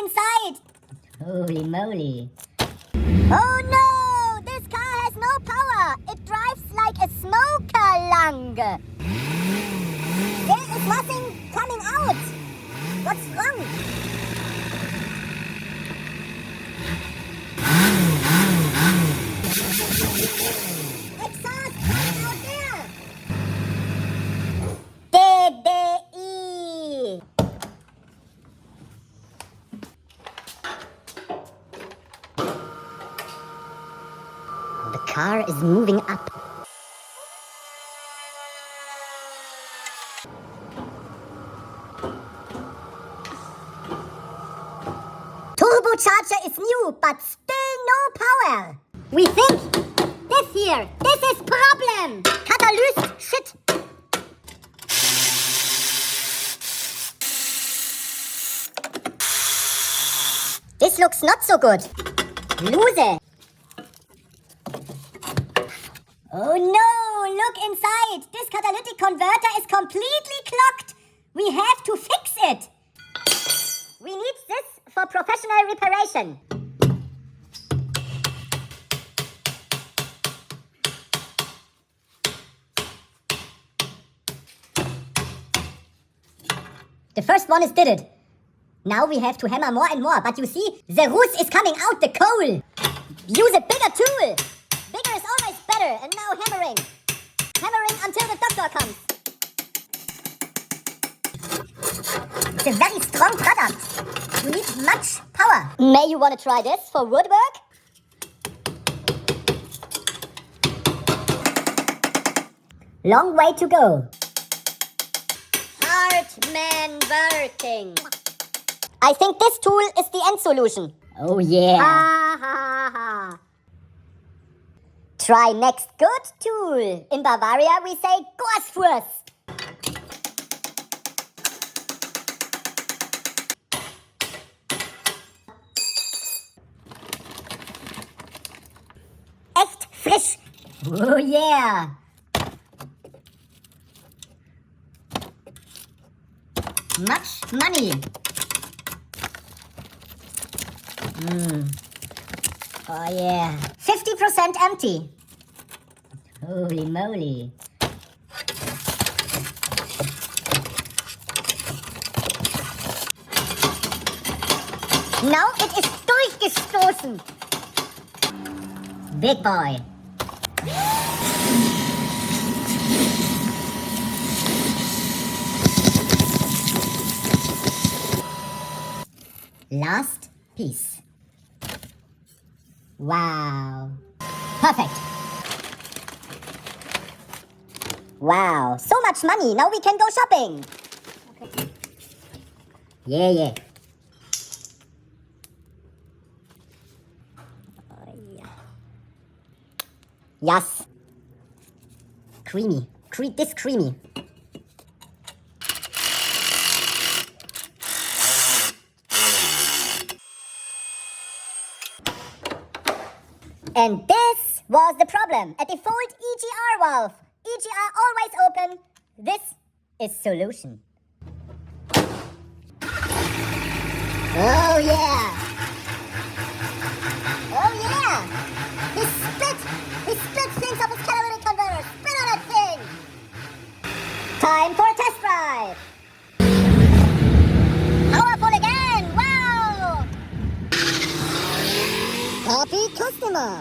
inside! Holy moly. Oh no! This car has no power! It drives like a smoker lung! There is nothing coming out! What's wrong? Exhaust coming out there! DDI! The car is moving up. Turbocharger is new, but still no power. We think this here, this is problem. Catalyst shit. This looks not so good. Lose. Oh no, look inside. This catalytic converter is completely clogged. We have to fix it. We need this for professional reparation. The first one is did it. Now we have to hammer more and more, but you see, the roots is coming out, the coal. Use a bigger tool. Bigger is always better, and now hammering. Hammering until the doctor comes. It's a very strong product. You need much power. May you want to try this for woodwork? Long way to go. Hard man working. I think this tool is the end solution. Oh yeah. Ha ha ha. Try next good tool. In Bavaria we say Gorsfuß. Echt frisch. Oh yeah. Much money. Oh yeah. 50% empty. Holy moly. Now it is durchgestoßen. Big boy. Last piece. Wow. Perfect. Wow, so much money. Now we can go shopping. Okay. Yeah, yeah. Yes. Creamy. This creamy. And this was the problem. A default EGR valve. EGR always open. This is solution. Oh yeah. Oh yeah! He split things off his catalytic converter. Spit on that thing! Time for a test drive! Powerful again! Wow! Happy customer!